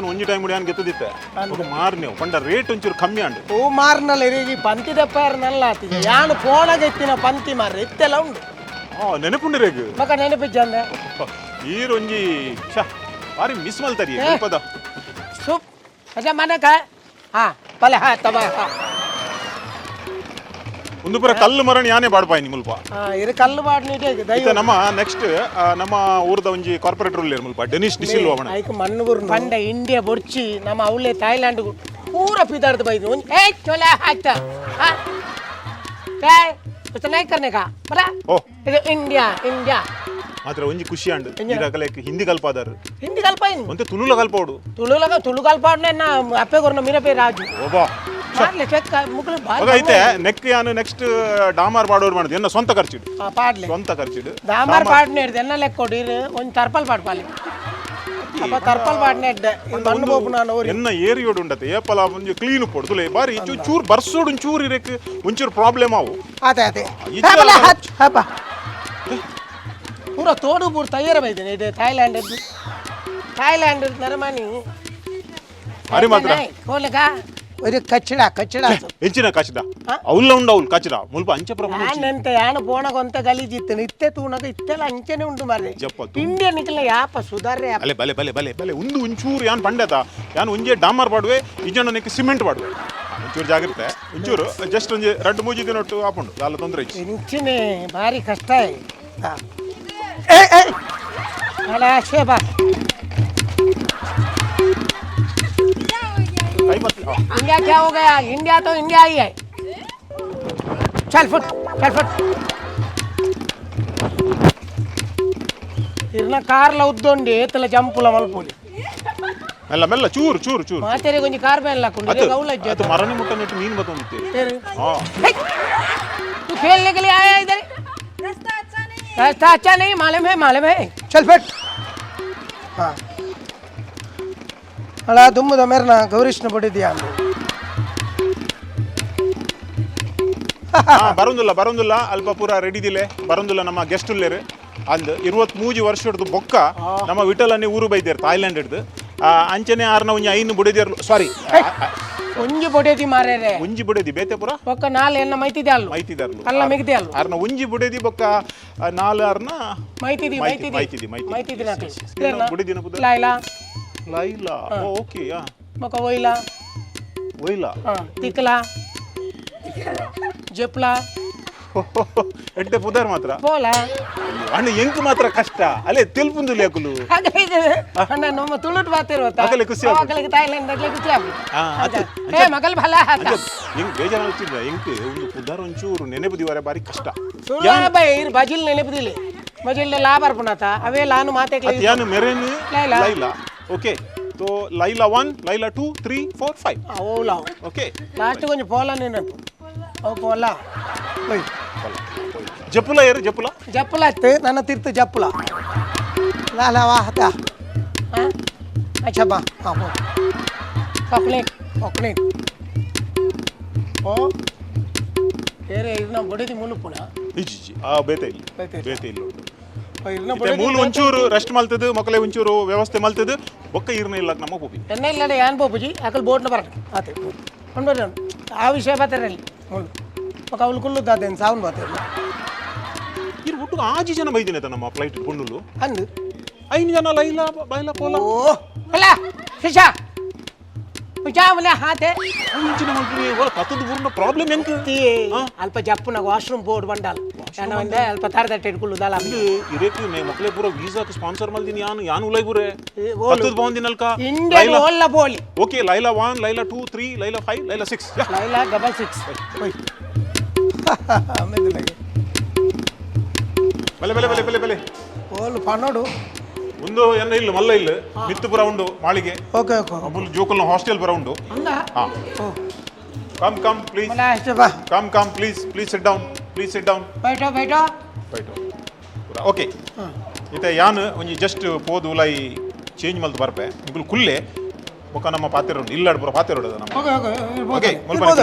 ಯಾನ್ ಒಂಜಿ ಟೈಮ್ ಯಾನ್ ಗೆತ್ತದಿತ್ತೆ ಮಾರ್ನೇವು ಪಂಡ ರೇಟ್ ಒಂಚೂರು ಕಮ್ಮಿ ಅಂಡು ಓ ಮಾರ್ನಲ್ಲ ಈ ಪಂತಿ ದಪ್ಪಾರನಲ್ಲ ಆತಿಗೆ ಯಾನು ಫೋನಾಗ ಎತ್ತಿನ ಪಂತಿ ಮಾರ್ರೆ ಎತ್ತೆಲ್ಲ ಉಂಡು ನೆನಪುಂಡಿರೇಗ ಮಗ ನೆನಪಿಜ್ಜಂದೆ ಈರೊಂಜಿ ಬಾರಿ ಮಿಸ್ ಮಲ್ತಾರಿ ಪದ ಸೂಪ್ ಅಜ್ಜ ಮನೆಕ ಹಾ ಪಲೆ ಹಾ ತಬ ಒಂದು ಪುರ ಕಲ್ಲು ಮರಣ ಯಾನೇ ಬಾಡ್ಪಾಯಿ ಮುಲ್ಪ ಇದು ಕಲ್ಲು ಬಾಡ್ನಿಟೆ ದೈವ ನಮ್ಮ ನೆಕ್ಸ್ಟ್ ನಮ್ಮ ಊರದ ಒಂಜಿ ಕಾರ್ಪೊರೇಟರ್ ಉಳ್ಳೇರು ಮುಲ್ಪ ಡೆನಿಸ್ ಡಿಸಿಲ್ವಾ ಅವನ ಐಕ ಮಣ್ಣುಗುರು ಪಂಡ ಇಂಡಿಯಾ ಬೊಡ್ಚಿ ನಮ್ಮ ಅವಳೆ ಥಾಯ್ಲ್ಯಾಂಡ್ ಪೂರ ಪಿದಾರ್ದ ಬೈದು ಏ ಚೋಲೆ ಆಯ್ತಾ ಏ कुछ नहीं करने का पता ओ ಇದು ಇಂಡಿಯಾ ಇಂಡಿಯಾ ಮಾತ್ರ ಒಂಜಿ ಖುಷಿ ಅಂಡ್ ಇರಾಕಲೆಕ್ ಹಿಂದಿ ಕಲ್ಪಾದಾರು ಹಿಂದಿ ಕಲ್ಪಾಯಿನ್ ಒಂತೆ ತುಳುಲ ಕಲ್ಪೋಡು ತುಳು ಕಲ್ಪಾಡ್ನೆ ನಾ ಅಪ್ಪೆ ಗೊರ್ನ ಮೀರ ಪೇ ರಾಜು ಓಬಾ ಮಾಡ್ಲೆ ಚೆಕ್ ಮುಕುಲು ಬಾಲ್ ಐತೆ ನೆಕ್ ಯಾನು ನೆಕ್ಸ್ಟ್ ಡಾಮಾರ್ ಪಾಡೋರು ಮಾಡಿದ್ ಎನ್ನ ಸ್ವಂತ ಖರ್ಚಿಡು ಪಾಡ್ಲೆ ಸ್ವಂತ ಖರ್ಚಿಡು ಡಾಮಾರ್ ಪಾಡ್ನೆ ಹಿಡ್ದು ಎನ್ನ ಲೆಕ್ಕ ಕೊಡಿರು ಒಂದ್ ತರ್ಪಲ್ ಪಾಡ್ಪಾಲಿ ಅಪ್ಪ ತರ್ಪಲ್ ಪಾಡ್ನೆ ಇಡ್ಡೆ ಮಣ್ಣು ಬೋಪು ನಾನು ಎನ್ನ ಏರಿಯೋಡು ಉಂಡತೆ ಏಪಲ ಒಂಜಿ ಕ್ಲೀನ್ ಕೊಡ್ದುಲೆ ಬಾರಿ ಚೂರ್ ಬರ್ಸೋಡು ಒಂಚೂರು ಇರಕ್ ಒಂಚೂರು ಪ್ರಾಬ್ಲಮ್ ಆವು ಅದೇ ಅದೇ ಹಬ್ಬ ಪೂರ ತೋಡು ಪೂರ ತಯಾರ ಬೈದೇನೆ ಇದು ಥಾಯ್ಲ್ಯಾಂಡ್ ನರಮಾನಿ ಅರೆ ಮಾತ್ರ ಕೋಲಕ ഒരു കച്ചട ಹೆಚ್ಚಿನ ಕಚಡ ಅವಲ್ಲ ಉಂಡು ಅವಲ್ ಕಚಡ ಮುಲ್ಪ ಅಂಚೆ ಪ್ರಮಾಣ ನಾನಂತ ಯಾನು ಪೋಣಗ ಅಂತ ಗಲೀಜಿತ್ತು ಇತ್ತೆ ತೂಣಗ ಇತ್ತೆಲ್ಲ ಅಂಚೆನೆ ಉಂಟು ಮಾರ್ರೆ ಇಂಡಿಯಾ ನಿಕಲ ಯಾಪ ಸುಧಾರೆ ಬಲೆ ಬಲೆ ಬಲೆ ಬಲೆ ಬಲೆ ಒಂದು ಒಂಚೂರು ಯಾನ್ ಪಂಡತ ಯಾನ್ ಒಂಜೆ ಡಾಮರ್ ಪಾಡುವೆ ಇಜಣ್ಣ ನೆಕ್ ಸಿಮೆಂಟ್ ಪಾಡುವೆ ಒಂಚೂರು ಜಾಗ್ರತೆ ಒಂಚೂರು ಜಸ್ಟ್ ಒಂಜಿ ಎರಡು ಮೂಜಿ ದಿನ ಒಟ್ಟು ಆಪುಂಡು ಯಾಲ ತೊಂದ್ರೆ ಇಂಚಿನೆ ಭಾರಿ ಕಷ್ಟ ಅಲ್ಲ ಶೇಬಾ इंडिया क्या हो गया इंडिया तो इंडिया ही है चल फुट इरना कार ला उद्दोंडी तला जंपुला मल्पोली ಮೆಲ್ಲ ಮೆಲ್ಲ ಚೂರು ಚೂರು ಚೂರು ಮಾತೆರೆ ಕೊಂಚ ಕಾರ್ ಬೇನ್ लाकुंडी रे गौला जत ಅದು ಮರನಿ ಮುಟ್ಟನೆಟ್ಟು ಮೀನು ಬತ್ತೊಂದಿತ್ತೆ तेरे हां तू खेलने के लिए आया इधर रास्ता अच्छा नहीं मालूम है चल फट हां ಅಲ್ಲ ದುಮ್ಮದ ಮೇರ್ನ ಗೌರೀಶ್ನ ಬಡಿದ್ಯಾ ಬರಂದುಲ್ಲ ಅಲ್ಪ ಪೂರ ರೆಡಿ ದಿಲೆ ಬರಂದುಲ್ಲ ನಮ್ಮ ಗೆಸ್ಟ್ ಉಲ್ಲೇರು ಅಂದ್ 23 ವರ್ಷ ಹಿಡ್ದು ಬೊಕ್ಕ ನಮ್ಮ ವಿಠಲನ್ನೇ ಊರು ಬೈದೇರು ಥಾಯ್ಲ್ಯಾಂಡ್ ಹಿಡ್ದು ಅಂಚನೆ ಆರ್ನ ಒಂಜಿ ಐನು ಬುಡಿದೇರು ಸಾರಿ ಒಂಜಿ ಬುಡೇದಿ ಮಾರೇರೆ ಒಂಜಿ ಬುಡೇದಿ ಬೇತೆ ಪುರ ಬೊಕ್ಕ ನಾಲ್ ಎನ್ನ ಮೈತಿದೆ ಅಲ್ಲು ಅಲ್ಲ ಮಿಗದೆ ಅಲ್ಲು ಆರ್ನ ಒಂಜಿ ಬುಡೇದಿ ಬೊಕ್ಕ ನಾಲ್ ಆರ್ನ ಮೈತಿದಿ ಬುಡಿದಿನ ಪುದ ಲೈಲಾ ಓಕೆ ಯಾ ಮಕ ಒಯ್ಲಾ ತಿಕ್ಲಾ ಜೆಪ್ಲಾ ಎಡ್ಡೆ ಪುದರ್ ಮಾತ್ರ ಪೋಲಾ ಅಣ್ಣ ಎಂಕ್ ಮಾತ್ರ ಕಷ್ಟ ಅಲ್ಲೇ ತೆಲ್ಪುಂದು ಲೇಕುಲು ಅಣ್ಣ ನಮ್ಮ ತುಳುಟ್ ಬಾತಿರುತ್ತಾ ಅಕಲೆ ಖುಷಿ ಅಕಲೆ ಥಾಯ್ಲ್ಯಾಂಡ್ ಅಕಲೆ ಖುಷಿ ಏ ಮಗಲ್ ಭಲ ಹಾತ ಎಂಕ್ ಬೇಜಾರು ಆಗ್ತಿಲ್ಲ ಎಂಕ್ ಒಂದು ಪುದರ್ ಒಂಚೂರು ನೆನೆಪುದಿವರೆ ಬಾರಿ ಕಷ್ಟ ಸುಳ್ಳ ಬೈ ಬಜಿಲ್ ನೆನೆಪುದಿಲ್ಲ ಬಜಿಲ್ ಲಾಬರ್ ಪುನತ ಅವೇ ಲಾನು ಮಾತೆ ಯಾನು ಮೆರೆನ್ ಲೈಲಾ ಓಕೆ तो लैला 1 लैला 2 3 4 5 ओला ओके लास्ट కొంచెం పోలా నేను ఓ పోలా ఓయ్ జప్పులా ఏరు జప్పులా ನನ್ನ ತೀರ್ಥ ಜಪ್ಪುಲ ಲಾಲಾ ವಾಹತಾ अच्छा बा हां चॉकलेट ओ ಏರೆ ಇದನ್ನ ಬಡಿದಿ ಮುನುಪುನ ಇಜಿ ಆ ಬೇತೆ ಇಲ್ಲ ಮೂಲ ಒಂಚೂರು ರೆಸ್ಟ್ ಮಲ್ತದು ಮಕ್ಕಳೇ ಒಂಚೂರು ವ್ಯವಸ್ಥೆ ಮಲ್ತದು ಬೊಕ್ಕ ಇರ್ನ ಇಲ್ಲ ನಮ್ಮ ಪೋಪಿ ಎನ್ನ ಇಲ್ಲಡೆ ಯಾನ್ ಪೋಪುಜಿ ಅಕಲ್ ಬೋಟ್ನ ಬರಟ ಆತೆ ಕೊಂಡೋರಿ ಆ ವಿಷಯ ಬಾತರಲ್ಲಿ ಮೂಲ ಮಕ್ಕ ಅವಳು ಕುಲ್ಲು ದಾದೇನ್ ಸಾವನ್ ಬಾತಲ್ಲ ಇರ್ ಒಟ್ಟು 6 ಜನ ಬೈದಿನ ನಮ್ಮ ಫ್ಲೈಟ್ ಕೊಂಡುಲು ಅಂದು 5 ಜನ ಲೈಲಾ ಬೈಲಾ ಪೋಲಾ ಓ ಅಲ್ಲ ಶಿಶಾ ಮುಜಾವಲೆ ಹಾತೆ ಅಂಚಿನ ಮಲ್ಪುರಿ ಓ ಕತ್ತದು ಬುರ್ನ ಪ್ರಾಬ್ಲಮ್ ಎಂಕ ಅಲ್ಪ ಜಪ್ಪುನ ವಾಶ್ರೂಮ್ ಬೋರ್ಡ್ ಬಂಡಾಲ್ ಯಾನ ಒಂದೆ ಅಲ್ಪ ತಾರದ ಟೆಡ್ಕುಲು ದಾಲ ಇರೇಕು ನೇ ಮಕ್ಳೆ ಪೂರ ವೀಸಾ ಕ ಸ್ಪಾನ್ಸರ್ ಮಲ್ದಿನಿ ಯಾನು ಉಲೈ ಬುರೆ ಕತ್ತದು ಬಾಂದಿನಲ್ಕ ಇಂಡಿಯನ್ ಓಲ್ಲ ಬೋಲಿ ಓಕೆ ಲೈಲಾ 1 ಲೈಲಾ 2 3 ಲೈಲಾ 5 ಲೈಲಾ 6 ಲೈಲಾ 66 ಓಯ್ ಆಮೇಲೆ ಲಗೆ ಬಲೆ ಓಲ್ ಪನೋಡು ಒಂದು ಎನ್ನ ಇಲ್ಲ ಮಲ್ಲ ಇಲ್ಲ ಮಿತ್ತು ಪುರ ಉಂಡು ಮಾಳಿಗೆ ಓಕೆ ಅಬುಲ್ ಜೋಕಲ್ನ ಹಾಸ್ಟೆಲ್ ಪುರ ಉಂಡು ಹಾ ಕಮ್ ಪ್ಲೀಸ್ ಮನ ಅಷ್ಟೇ ಬಾ ಕಮ್ ಪ್ಲೀಸ್ ಸಿಟ್ ಡೌನ್ ಬೈಟೋ ಓಕೆ ಇತ ಯಾನ್ ಒಂಜಿ ಜಸ್ಟ್ ಪೋದು ಉಲೈ ಚೇಂಜ್ ಮಲ್ತು ಬರ್ಪೆ ಇಬುಲ್ ಕುಲ್ಲೆ ಬೊಕ ನಮ್ಮ ಪಾತೆರ ಉಂಡು ಇಲ್ಲಾಡ್ ಪುರ ಪಾತೆರ ಉಂಡು ನಮ್ಮ ಓಕೆ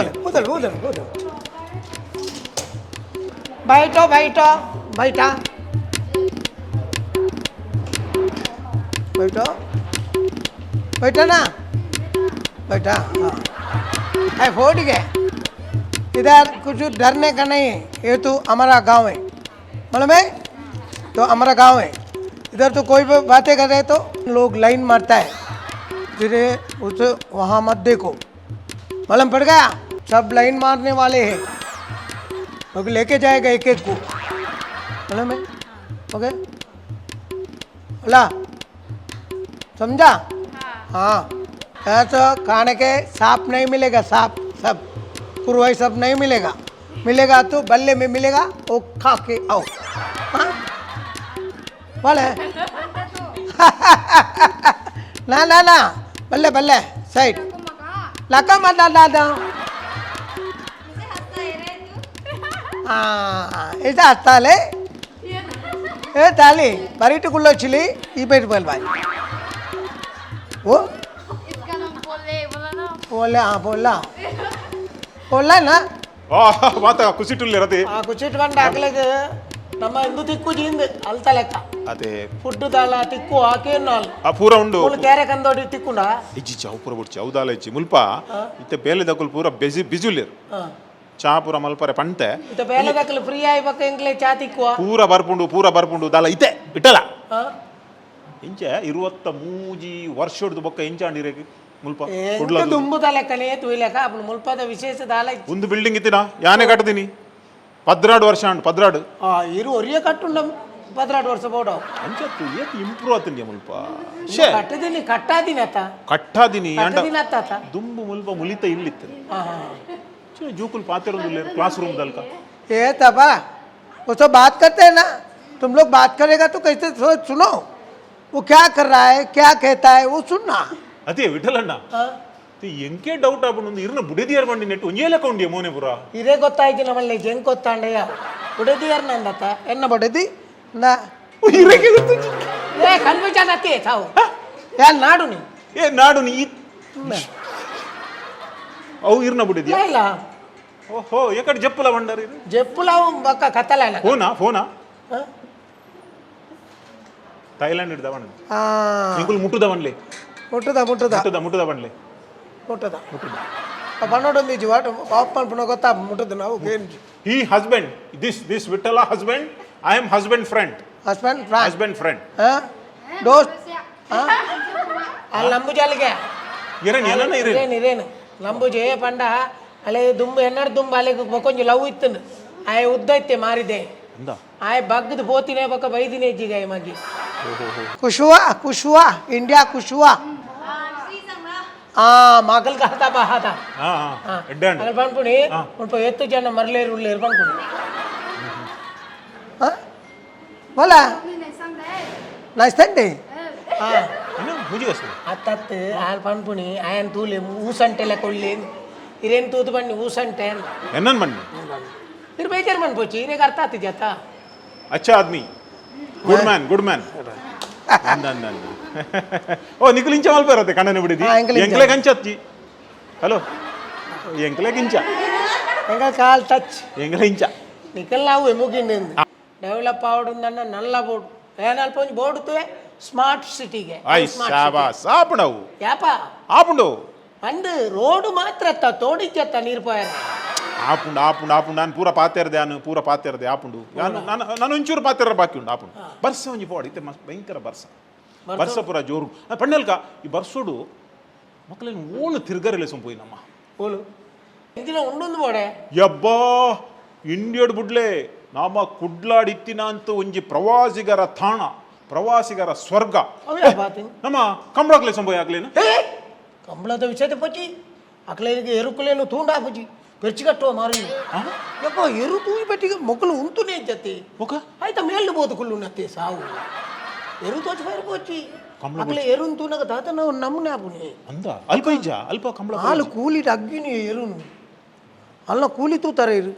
ಹೋದಲ್ ಬೈಟೋ ಬೈಟಾ बैठा ना, बैठा। हाँ, है फोड़ गए। इधर कुछ डरने का नहीं है, ये तो हमारा गांव है, मालूम है? तो हमारा गांव है, इधर तो कोई भी बातें कर रहे तो लोग लाइन मारता है, फिर उसे वहाँ मत देखो, मालूम पड़ गया? सब लाइन मारने वाले हैं, लोग लेके जाएगा एक एक को, मालूम है? ओके, बोला समझा? हाँ, ऐसा खाने के सांप नहीं मिलेगा, सांप सब कुरवाई सब नहीं मिलेगा, मिलेगा तो बल्ले में मिलेगा, वो खा के आओ। हाँ बोले ना ना ना, बल्ले बल्ले साइड लका मत दादा। ऐसा हस्ता ले ए ताली बरीट कुल्लो चिली ई बैठ बोल भाई वो बोले हाँ बोला बोला ना ಮಾತ ಕುಸಿಟುಲ್ಲಿರದೆ ಕುಚಿಟ್ಕೊಂಡು ಹಾಕ್ಲಿಕ್ಕೆ ನಮ್ಮ ಇಂದು ತಿಕ್ಕು ಜಿಂದು ಅಲ್ತ ಲೆಕ್ಕ ಅದೇ ಫುಡ್ ದಾಲ ತಿಕ್ಕು ಹಾಕಿ ನಾಲ್ ಆ ಪೂರ ಉಂಡು ಕ್ಯಾರೆ ಕಂದೋಡಿ ತಿಕ್ಕುಂಡ ಇಜ್ಜಿ ಚಾವು ಪೂರ ಬಿಡ್ಚಿ ಅವದಾಲ ಇಜ್ಜಿ ಮುಲ್ಪ ಇತ್ತೆ ಬೇಲೆ ದಕ್ಕಲ್ ಪೂರ ಬಿಜುಲಿರ್ ಚಾ ಪೂರ ಮಲ್ಪರೆ ಪಂತೆ ಇತ ಬೇಲೆ ದಕ್ಕಲ್ ಫ್ರೀ ಆಗಿ ಬಕ್ಕ ಇಂಗ್ಲೆ ಚಾ ತಿಕ್ಕುವ ಪೂರ ಬರ್ಪುಂಡು ದಾಲ ಇತ್ತೆ ಬಿಟ್ಟಲ್ಲ ಇಂಚೆ 23 ವರ್ಷದ ಬೊಕ್ಕ ಇಂಚಾಂಡಿರೇಗಿ ಮುಲ್ಪ ಎಂತ ದುಂಬುದ ಲೆಕ್ಕನೇ ತುಯ್ಲೆಕ ಅಪ್ಪನ ಮುಲ್ಪದ ವಿಶೇಷ ದಾಲ ಒಂದು ಬಿಲ್ಡಿಂಗ್ ಇತ್ತಿನ ಯಾನೆ ಕಟ್ಟದಿನಿ 16 ವರ್ಷ ಅಂಡ್ 16 ಇರು ಒರಿಯ ಕಟ್ಟುಂಡ 16 ವರ್ಷ ಬೋಡ ಅಂಚತ್ತು ಏತ್ ಇಂಪ್ರೂವ್ ಆತನ್ಯ ಮುಲ್ಪ ಕಟ್ಟದಿನಿ ಕಟ್ಟಾದಿನಿ ಅತ್ತ ಕಟ್ಟಾದಿನಿ ಕಟ್ಟದಿನಿ ಅತ್ತ ದುಂಬು ಮುಲ್ಪ ಮುಲಿತ ಇಲ್ಲಿತ್ತು ಜೂಕುಲ್ ಪಾತಿರೊಂದು ಕ್ಲಾಸ್ ರೂಮ್ ದಲ್ಕ ए तबा वो तो बात करते हैं ना, तुम लोग बात करेगा तो कैसे सुनो, वो क्या कर रहा है क्या कहता है वो सुनना। ಅದೇ ವಿಠಲಣ್ಣ ಎಂಕೆ ಡೌಟ್ ಆಗ್ಬಿಟ್ಟು ಇರ್ನ ಬುಡಿದಿಯರ್ ಬಂಡಿ ನೆಟ್ಟು ಒಂಜೇಲೆ ಕೊಂಡಿಯ ಮೋನೆ ಪುರ ಇದೇ ಗೊತ್ತಾಯ್ತು ನಮ್ಮಲ್ಲಿ ಜಂಗ್ ಗೊತ್ತಾಂಡಯ್ಯ ಬುಡದಿಯರ್ ನಂದತ್ತ ಎನ್ನ ಬಡದಿ ನಾ ಇರಕ್ಕೆ ಗೊತ್ತು ಏ ಕನ್ಫ್ಯೂಷನ್ ಅತ್ತಿ ತಾವು ಯಾ ನಾಡು ನೀ ಏ ನಾಡು ನೀ ಅವು ಇರ್ನ ಬುಡಿದಿಯ ಇಲ್ಲ ಓಹೋ ಏಕಡೆ ಜಪ್ಪಲ ಬಂಡಾರಿ ಜಪ್ಪುಲಾವು ಬಕ್ಕ ಕತ್ತಲ ಫೋನಾ ಥೈಲ್ಯಾಂಡ್ ಹಿಡ್ದವಣ್ಣ ಇಂಕುಲ್ ಮುಟ್ಟುದವನ್ಲೆ ಮುಟ್ಟುದ ಬಂಡ್ಲೆ ಬಣ್ಣೊಂದು ವಾಟ ಪಾಪನ್ ಪುನಃ ಗೊತ್ತಾ ಮುಟ್ಟದ ನಾವು ಈ husband this Vithala husband I am husband friend ದೋಸ್ತ್ ಅಲ್ಲಿ ನಂಬುಜಾಲಿಗೆ ಇರೇನು ನಂಬುಜೆ ಪಂಡ ಅಲೆ ದುಂಬು ಎನ್ನಡ ದುಂಬು ಅಲೆಗೆ ಕೊಂಚ ಲವ್ ಇತ್ತು ಆಯ್ ಉದ್ದ ಇತ್ತೆ ಮಾರಿದೆ ಆಯ್ ಬಗ್ಗದ ಬೋತಿನೇ ಬಕ್ಕ ಬೈದಿನೇ ಇಜ್ಜಿಗ ಮಗಿ ಕುಶುವಾ ಇಂಡಿಯಾ ಕುಶುವಾ ಮಗಲ್ ಕಹತಾ ಬಹಾತಾ ಅಲ್ಲಿ ಬಂದ್ಬಿಡಿ ಸ್ವಲ್ಪ ಎತ್ತು ಜನ ಮರಲೇರು ಉಳ್ಳೇರು ಬಂದ್ಬಿಡಿ बोला नाचते ಅತ್ತತ್ತು ಆಲ್ ಪನ್ಪುಣಿ ಆಯನ್ ತೂಲೆ ಊಸಂಟೆಲ್ಲ ಕೊಳ್ಳಿ ಇರೇನು ತೂತು ಬನ್ನಿ ಊಸಂಟೆ ಎನ್ನನ್ ಬನ್ನಿ फिर बेचार मन पोची इन्हें करता थी जाता अच्छा आदमी गुड मैन ओ निकल इंचा माल पे रहते कಣ್ಣने बिड़ी ಎಂಕಲೆ ಕಂಚತ್ತಿ हेलो ಎಂಕಲೆ ಕಿಂಚ ಎಂಕಲ್ ಕಾಲ್ ಟಚ್ ಎಂಕಲೆ ಇಂಚ ನಿಕಲ್ ನಾವು ಎಮುಗಿಂದ ಡೆವಲಪ್ ಆವಡುಂದನ್ನ ನಲ್ಲ ಬೋರ್ಡ್ ಏನಲ್ ಪೊಂಜಿ ಬೋರ್ಡ್ ತುವೆ ಸ್ಮಾರ್ಟ್ ಸಿಟಿಗೆ ಐ ಶಾಬಾಸ್ ಆಪಣವು ಯಾಪ ಆಪುಂಡು ಅಂದು ರೋಡ್ ಮಾತ್ರ ತೋಡಿಚ್ಚತ್ತ ನೀರು ಪೋಯರ ಆಪುಂಡು ನಾನು ಪೂರ ಪಾತೆರ್ದೆ ಆಪುಂಡು ನಾನು ಒಂಚೂರು ಪಾತೆರ ಬಾಕಿ ಉಂಡು ಆಪುಂಡು ಬರ್ಸ ಒಂಜಿ ಪೋಡಿ ಇತ್ತೆ ಭಯಂಕರ ಬರ್ಸ ಪೂರ ಜೋರು ಪಂಡಲ್ಕ ಈ ಬರ್ಸೋಡು ಮಕ್ಕಳೇನು ಓಣು ತಿರ್ಗರೆಲೆ ಸೊಂಪೋಯಿ ನಮ್ಮ ಓಲು ಇಂದಿನ ಉಂಡೊಂದು ಬೋಡೆ ಯಬ್ಬಾ ಇಂಡಿಯಡ್ ಬುಡ್ಲೆ ನಾಮ ಕುಡ್ಲಾಡಿತ್ತಿನ ಅಂತ ಒಂಜಿ ಪ್ರವಾಸಿಗರ ತಾಣ ಪ್ರವಾಸಿಗರ ಸ್ವರ್ಗ ನಮ್ಮ ಕಂಬಳಕ್ಲೆ ಸೊಂಪೋಯಿ ಆಗ್ಲೇನು ಕಂಬಳದ ವಿಷಯದ ಪಚ್ಚಿ ಅಕ್ಲೇನಿಗೆ ಎರುಕುಲೇನು ತೂಂಡ ಪಚ್ಚಿ పెరిచిగట్టో మారి యప్పో ఎరుతూ పెట్టిగా మొక్కలు ఉంటూనే జతి ఒక అయితే మేళ్ళు పోతుకుళ్ళు నత్తే సావు ఎరుతోచి పైరుకోచి అట్లా ఎరుంతునక తాత ನಾವು ನಮ್ಮನೆ ಆಪುನಿ ಅಂದ ಅಲ್ಪ ಕಂಬಳ ಹಾಲು ಕೂಲಿ ಅಗ್ಗಿನಿ ಎರುನು ಅಲ್ಲ ಕೂಲಿ ತೂತಾರೆ ಇರು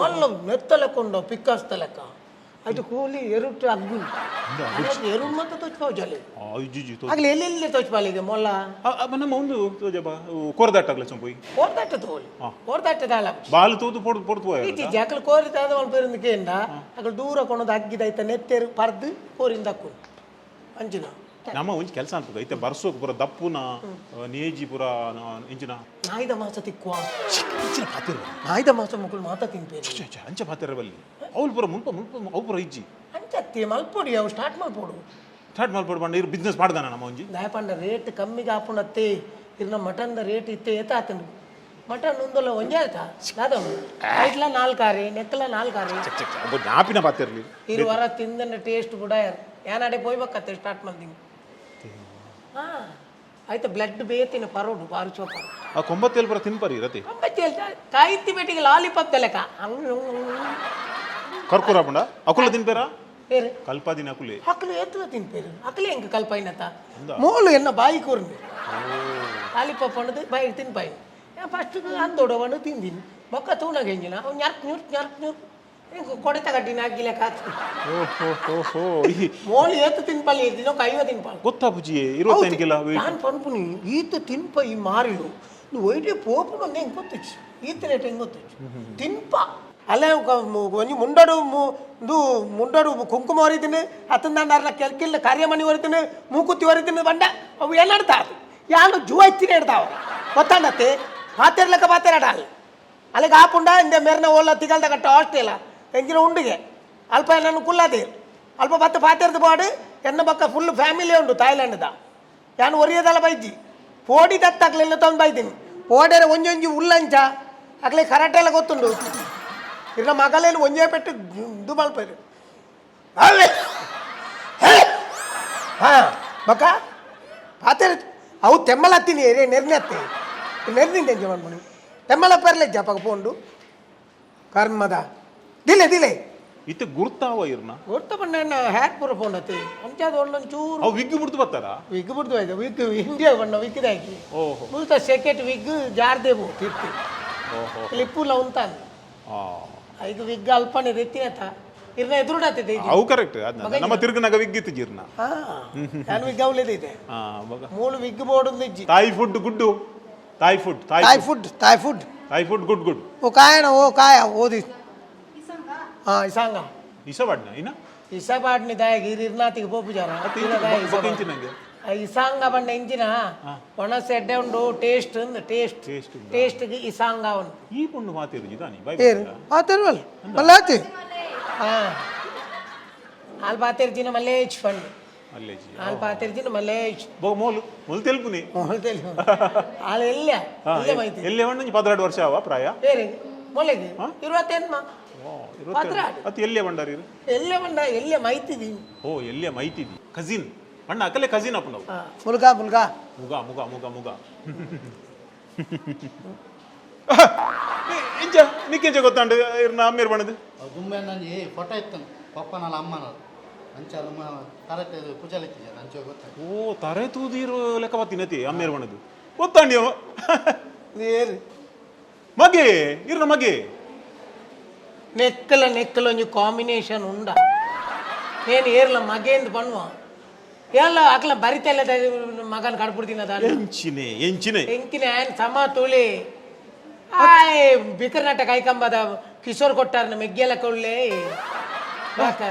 ಅಲ್ಲ ಮೆತ್ತಲೆಕೊಂಡ ಪಿಕ್ಕಸ್ತ ಲೆಕ್ಕ అయితే ಕೂಲಿ ಎರುಟ್ಟು ಅಗ್ಗಿ ಎರು ಮತ್ತ ತೋಚ್ಪಾವ್ ಜಲೆ ಆಗ್ಲಿ ಎಲ್ಲೆಲ್ಲಿ ತೋಚ್ಪಾಲಿಗೆ ಮೊಲ್ಲ ನಮ್ಮ ಒಂದು ತೋಜಬ ಕೋರ್ದಾಟಗ್ಲೆ ಸೊಂಪೋಯಿ ಕೋರ್ದಾಟ ತೋಲಿ ಕೋರ್ದಾಟ ದಾಳ ಬಾಲು ತೂತು ಪೊಡ್ತು ಪೋಯ ಈಚಿ ಜಾಕಲ್ ಕೋರಿತಾದ ಒಂದು ಪೇರಿಂದಕೇಂದ ಅక్కడ ದೂರ ಕೊಂಡದ ಅಗ್ಗಿದೈತ ನೆತ್ತೆರು ಪರ್ದು ಕೋರಿಂದ ಅಕ್ಕು ಅಂಚಿನ ನಮ್ಮ ಒಂಜಿ ಕೆಲಸ ಅನ್ಪುಗ ಐತೆ ಬರ್ಸೋಕ್ ಪೂರ ದಪ್ಪುನ ನೇಜಿ ಪೂರ ಇಂಚಿನ ನಾಯ್ದ ಮಾಸ ತಿಕ್ಕುವ ಇಂಚಿನ ಪಾತಿರ ನಾಯ್ದ ಮಾಸ ಮಕ್ಕಳು ಮಾತಾ ತಿಂಪೇರು ಅಂಚ ಪಾತಿರ ಬಲ್ಲಿ ಅವ್ಲು ಪೂರ ಮುಲ್ಪ ಮುಲ್ಪ ಅವು ಪೂರ ಇಜ್ಜಿ ಅಂಚತ್ತಿ ಮಲ್ಪೊಡಿ ಅವು ಸ್ಟಾರ್ಟ್ ಮಲ್ಪೋಡು ಸ್ಟಾರ್ಟ್ ಮಾಡ್ಬೋದು ಬಂಡ ಇರು ಬಿಸ್ನೆಸ್ ಮಾಡ್ದಾನ ನಮ್ಮ ಒಂಜಿ ದಯಪಂಡ ರೇಟ್ ಕಮ್ಮಿಗೆ ಹಾಪುಣತ್ತೆ ಇರ್ನ ಮಟನ್ದ ರೇಟ್ ಇತ್ತೆ ಏತಾತನು ಮಟನ್ ಒಂದಲ್ಲ ಒಂಜೇ ಆಯ್ತಾ ದಾದನು ಐಟ್ಲ 4 ಕಾರಿ ನೆಕ್ಕಲ 4 ಕಾರಿ ಜ್ಞಾಪಿನ ಪಾತಿರ್ಲಿ ಇರುವರ ತಿಂದನ ಟೇಸ್ಟ್ ಕೂಡ ಏನಾಡೆ ಪೋಯ್ಬೇಕತ್ತೆ ಸ್ಟಾರ್ಟ್ ಮಾಡ್ತೀನಿ ಹಾ ಆಯ್ತು ಬ್ಲಡ್ ಬೇತಿನ ಪರೋಡು ಪಾರು ಚೋಪ ಆ ಕೊಂಬತ್ತೇಳು ಪೂರ ತಿನ್ಪರಿ ಇರತ್ತೆ ಕಾಯ್ತಿ ಬೇಟಿಗೆ ಲಾಲಿಪಾಪ್ ತೆಲೆಕ ಕರ್ಕೂರ ಪುಂಡ ಅಕುಲ ತಿನ್ಪೇರ ಬೇರೆ ಕಲ್ಪಾದಿನ ಅಕುಲೆ ಅಕ್ಕಲು ಎತ್ತುವ ತಿನ್ಪೇರು ಅಕ್ಕಲೆ ಹೆಂಗೆ ಕಲ್ಪ ಇನ್ನತ್ತ ಮೂಲು ಎನ್ನ ಬಾಯಿ ಕೂರ್ಮಿ ಲಾಲಿಪಾಪ್ ಅನ್ನೋದು ಬಾಯಿ ತಿನ್ಪಾಯಿ ಫಸ್ಟ್ ಅಂದೋಡವನು ತಿಂದಿನಿ ಬೊಕ್ಕ ತೂಣಗೆ ಹೆಂಗಿನ ಅವ್ನು ಞರ್ಕ್ ಹೆಂಗೆ ಕೊಡೆತ ಕಟ್ಟಿನ ಹಾಕಿಲ್ಲ ಕಾತು ಮೋಳು ಎತ್ತು ತಿನ್ಪಲ್ಲಿ ಇದ್ದಿನೋ ಕೈವ ತಿನ್ಪಾಲ್ ಗೊತ್ತಾ ಬುಜಿ ಇರುವತ್ತೈನಿಗೆಲ್ಲ ನಾನು ಪನ್ಪುನಿ ಈತ ತಿನ್ಪ ಈ ಮಾರಿಲು నువ్వు ಒಯ್ಡೆ పోపుడు ಹೆಂಗೆ ಗೊತ್ತಿచ్చు ಈತ ರೇಟ್ ಹೆಂಗೆ ಗೊತ್ತಿచ్చు ತಿನ್ಪ ಅಲ್ಲೇ ಒಂಜಿ ಮುಂಡಡು ಕುಂಕುಮ ಹೊರಿತೀನಿ ಹತ್ತಂದಾಂಡಾರ್ನ ಕೆಲ್ಕಿಲ್ಲ ಕಾರ್ಯಮಣಿ ಹೊರಿತೀನಿ ಮೂಕುತ್ತಿ ಹೊರಿತೀನಿ ಬಂಡ ಅವು ಏನಾಡ್ತಾ ಯಾನು ಜೂ ಹೆಚ್ಚಿನ ಇಡ್ತಾವ ಗೊತ್ತಾಂಡತ್ತೆ ಪಾತೆರ್ಲಕ್ಕ ಪಾತೆರಾಡಾలి అలాగే ఆపుండా ఇందే మెరన ఓళ్ళ తిగల్ద కట్ట ఆస్ట్రేలియా ఎంగిన ఉండిಗೆ ಅಲ್ಪ ನನ್ನ ಕುಲ್ಲದೆ ಅಲ್ಪ ಬತ್ತ ಪಾತೆರ್ದು ಪಾಡು ಎನ್ನ ಬಕ್ಕ ಫುಲ್ ಫ್ಯಾಮಿಲಿ ಉಂಡು ಥಾಯ್ಲೆಂಡ್ದ ಯಾನು ಒರಿಯದಲ್ಲ ಬೈದಿ ಪೋಡಿ ದತ್ತಾಗ್ಲಿಲ್ಲ ತಂದು ಬೈತೀನಿ ಪೋಡೆರೆ ಒಂಜೊಂಜಿ ಉಲ್ಲಂಚ ಆಗ್ಲೇ ಕರಾಟೆ ಎಲ್ಲ ಗೊತ್ತುಂಡು ಇನ್ನ ಮಗಲೇನು ಒಂಜೇ ಪೆಟ್ಟು ಇದು ಮಲ್ಪೇರು ಹಾ ಬಕ್ಕ ಪಾತೆರ್ ಅವು ತೆಮ್ಮಲತ್ತೀನಿ ನೆರ್ನೆತ್ತೆ ನೆರ್ನಿಂದ ಎಂಜ ಮಾಡ್ಬೋದು ತೆಮ್ಮಲ ಪೆರ್ಲೆ ಜಪಕ ಪೋಂಡು ಕರ್ಮದ ದಿಲೆ ಇತ್ತೆ ಗುರ್ತಾವ ಇರ್ನ ಗೊತ್ತ ಬಣ್ಣ ಹ್ಯಾಕ್ ಪೂರ ಪೋಂಡತ್ತೆ ಅಂಚಾದ ಒಂದೊಂಚೂರು ಅವು ವಿಗ್ ಬಿಡ್ತು ಬರ್ತಾರ ವಿಗ್ ಬಿಡ್ದು ಆಯ್ತು ವಿಗ್ ಇಂಡಿಯಾ ಬಣ್ಣ ವಿಗ್ದಾಕಿ ಓಹೋ ಮುಲ್ತ ಸೆಕೆಟ್ ವಿಗ್ ಜಾರ್ದೇವು ತಿರ್ತಿ ಓಹೋ ಕ್ಲಿಪ್ಪುಲ ಉಂತಾನೆ ಐದು ವಿಗ್ ಅಲ್ಪನೆ ಎತ್ತಿನತ ಇರ್ನ ಎದುರುಡಾತಿದೆ ಅವು ಕರೆಕ್ಟ್ ನಮ್ಮ ತಿರ್ಗನಾಗ ವಿಗ್ ಇತ್ತು ಜಿರ್ನ ನಾನು ವಿಗ್ ಅವಲೇದಿದೆ ಮೂಳು ವಿಗ್ ಬೋರ್ಡ್ ಒಂದು ಇಜ್ಜಿ ತಾಯಿ ಫುಡ್ ಗುಡ್ಡು ತಾಯಿ ಫುಡ್ ಗುಡ್ ಓ ಕಾಯಣ ಓ ಕಾಯ ಓದಿ ಹಾ ಇಸಾಂಗ ಇಸವಾಡ್ನ ಇನ್ನ ಇಸಬಾಡ್ನಿ ದಾಯಗ ಇರ್ನಾತಿಗೆ ಪೋಪು ಜಾರ ನಂಗೆ ಇಸಾಂಗ ಬಣ್ಣ ಇಂಚಿನ ಒಣಸ ಎಡ್ಡೆ ಉಂಡು ಟೇಸ್ಟ್ ಟೇಸ್ಟ್ಗೆ ಇಸಾಂಗ ಅವನು ಈ ಪುಣ್ಣು ಮಾತಿರು ಜಿದಾನಿ ಮಾತಾಡ್ವಲ್ ಮಲ್ಲಾತಿ ಹಾ ಹಾಲು ಪಾತಿರ್ಜಿನ ಮಲ್ಲೇಜ್ ಫಂಡ್ ಅಲ್ಲೇಜಿ ಹಾಲು ಪಾತಿರ್ಜಿನ ಮಲ್ಲೇಜ್ ಮೊಲ್ ತೆಲ್ಪುನಿ ಹಾಲು ಎಲ್ಲ ಮೈತಿ ಎಲ್ಲೇ ಒಂದು 12 ವರ್ಷ ಅವ ಪ್ರಾಯ ಬೇರೆ ಮೊಲೆಗೆ 28 ಅತಿ ಎಲ್ಲೇ ಬಂಡಾರಿ ಎಲ್ಲೇ ಮೈತಿದಿ ಓ ಎಲ್ಲೇ ಮೈತಿದಿ ಕಜಿನ್ ಅಣ್ಣ ಅಕಲೆ ಕಜಿನ್ ಅಪ್ಪ ನಾವು ಮುಗ ಇಂಚ ನಿಕ್ಕೆಂಚ ಗೊತ್ತಾಂಡು ಇರ್ನ ಅಮ್ಮೇರ್ ಬಣ್ಣದು ದುಂಬೆ ನಂಜಿ ಫೋಟೋ ಇತ್ತನು ಪಪ್ಪ ನಾಲ್ ಅಮ್ಮನ ಅಂಚಾಲ ತರತೆ ಪೂಜಾಲಿತ್ತಿದ್ದೆ ಅಂಚೆ ಗೊತ್ತ ಓ ತರೆ ತೂದಿರು ಲೆಕ್ಕ ಬತ್ತಿನತಿ ಅಮ್ಮೇರ್ ಬಣ್ಣದು ಗೊತ್ತಾಂಡಿ ಅವ ಮಗೆ ಇರ್ನ ಮಗೆ ನೆಕ್ಕಲ ಒಂಜಿ ಕಾಂಬಿನೇಷನ್ ಉಂಡ నేను ఏర్ల మగేంది పన్నువ ఏళ్ళ అట్లా బరితెల్ల మగన్ కడుపుడు ಎಂಚಿನೆ ఆయన సమ తోలి ಆಯ್ ಬಿಕರ್ನಾಟ ಕೈಕಂಬದ ಕಿಶೋರ್ ಕೊಟ್ಟಾರ ಮೆಗ್ಗೆಲ ಕೊಳ್ಳೆ ಬಾಕ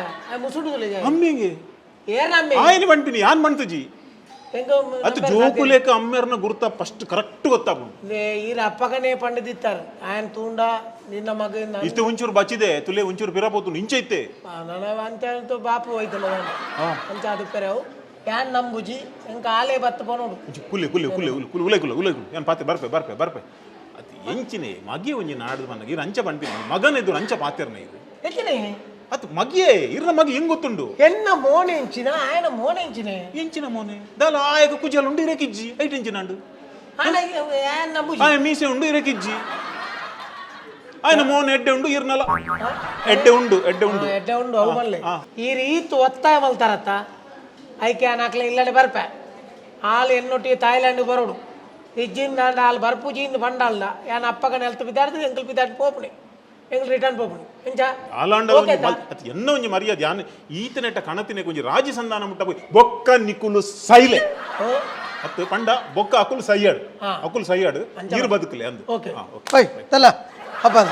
ಮುಸುಡು ಅಮ್ಮಿಗೆ ಏರ್ನಮ್ಮೆ ಆಯ್ನ ಬಂಟಿನಿ ಯಾನ್ ಬಂತುಜಿ ಅದು ಜೋಕುಲೇಕ ಅಮ್ಮೇರ್ನ ಗುರುತ ಫಸ್ಟ್ ಕರೆಕ್ಟ್ ಗೊತ್ತಾಗು ಈರ ಅಪ್ಪಗನೇ ಪಂಡಿದಿತ್ತಾರ ఆయన ತೂಂಡ ನಿನ್ನ ಮಗ ಇಷ್ಟು ಒಂಚೂರು ಬಚ್ಚಿದೆ ತುಲೆ ಒಂಚೂರು ಬಿರಬಹುದು ಇಂಚೈತೆ ನನ್ನ ಅಂಚಂತೂ ಬಾಪು ಹೋಯ್ತಲ್ಲ ಅಂಚ ಅದಕ್ಕರೆವು ಯಾನ್ ನಂಬುಜಿ ಎಂಕ ಆಲೆ ಬತ್ತ ಪನೋಡು ಕುಲೆ ಯಾನ್ ಪಾತೆ ಬರ್ಪೆ ಅದು ಎಂಚಿನೆ ಮಗೆ ಒಂಜಿ ನಾಡ್ದು ಮನಗೆ ಇರು ಅಂಚ ಬಂಪಿನ ಮಗನ ಎದುರು ಅಂಚ ಪಾತೆರ್ನ ಇದು ಹೆಚ್ಚಿನೆ ಅದು ಮಗಿಯೇ ಇರ್ನ ಮಗ ಹೆಂಗ್ ಗೊತ್ತುಂಡು ಎನ್ನ ಮೋನೆ ಎಂಚಿನ ఆయన ಮೋನೆ ಎಂಚಿನ ಮೋನೆ ದಾಲ ಆಯಕ ಕುಜಲ್ ಉಂಡು ಇರಕಿಜ್ಜಿ ಐಟ್ ಎಂಚಿನಾಂಡು ಮೀಸೆ ಉಂಡು ಇರಕಿಜ್ಜಿ ఆయన మోన్ ఎడ్ಡೆ ಉಂಡು ಇರ್ನಲ ಎಡ್ಡೆ ಉಂಡು ಅವು ಮಲ್ಲೆ ಈ ರೀತಿ ಒತ್ತಾಯ ಮಲ್ತಾರತ್ತ ಐಕೆ ನಾಕ್ಲೆ ಇಲ್ಲಡೆ ಬರ್ಪೆ ಹಾಲು ಎನ್ನೊಟ್ಟಿಗೆ ಥಾಯ್ಲ್ಯಾಂಡ್ ಬರೋಡು ಇಜ್ಜಿಂದ ಹಾಲು ಬರ್ಪುಜಿಂದ ಬಂಡಲ್ದ ಯಾನ ಅಪ್ಪಗನ ಹೆಲ್ತ್ ಬಿದ್ದಾಡ್ತದೆ ಎಂಕಲ್ ಬಿದ್ದಾಡ್ ಪೋಪುಣಿ ಎಂಕಲ್ ರಿಟರ್ನ್ ಪೋಪುಣಿ ಎಂಚ ಎನ್ನ ಒಂಜಿ ಮರ್ಯಾದೆ ಯಾನ್ ಈತನೆಟ್ಟ ಕಣತಿನೆ ಕೊಂಜಿ ರಾಜಿ ಸಂಧಾನ ಮುಟ್ಟ ಪೋಯಿ ಬೊಕ್ಕ ನಿಕುಲು ಸೈಲೆ ಅತ್ತು ಪಂಡ ಬೊಕ್ಕ ಅಕುಲು ಸೈಯಾಡು ನೀರು ಬದುಕಲೆ ಅಂದು ಓಕೆ ತಲ್ಲ ಹಬ್ಬದ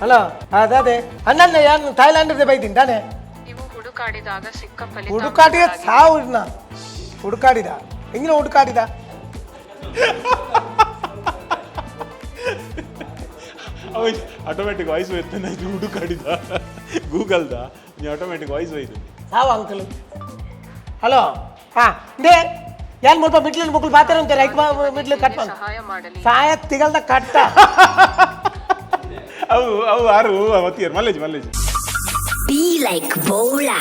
ಹಲೋ ಅದೇ ಅಣ್ಣ ಯಾರು ಥಾಯ್ಲ್ಯಾಂಡ್ ಬೈತೀನಿ ತಾನೆ ನೀವು ಹುಡುಕಾಡಿದಾಗ ಸಿಕ್ಕ ಫಲಿತಾಂಶ ಹುಡುಕಾಟಿಗೆ ಸಾವು ನಾ ಹುಡುಕಾಡಿದ ಹೆಂಗಿನ ಹುಡುಕಾಡಿದ ಅವ ಆಟೋಮೆಟಿಕ್ ವಾಯ್ಸ್ ಹೋಯ್ತಾನೆ ಇದು ಹುಡುಕಾಡಿದ ಗೂಗಲ್ದ ನೀ ಆಟೋಮೆಟಿಕ್ ವಾಯ್ಸ್ ಹೋಯ್ತು ಸಾವು ಅಂಕಲ್ ಹಲೋ ಹಾಂ ದೇ ಏನು ಮುಲ್ಪ ಮಿಟ್ಲಿನ ಮುಕ್ಕಳು ಬಾತಾರೆ ಅಂತಾರೆ ಐಕ್ ಮಿಟ್ಲು ಕಟ್ ಸಹಾಯ ಮಾಡಲಿ ಸಾಯ ತಿಗಲ್ದ ಕಟ್ಟ ಅವು ಆರು ಮತ್ತಿಯರ್ ಮಲ್ಲೇಜ್ Be like Bola.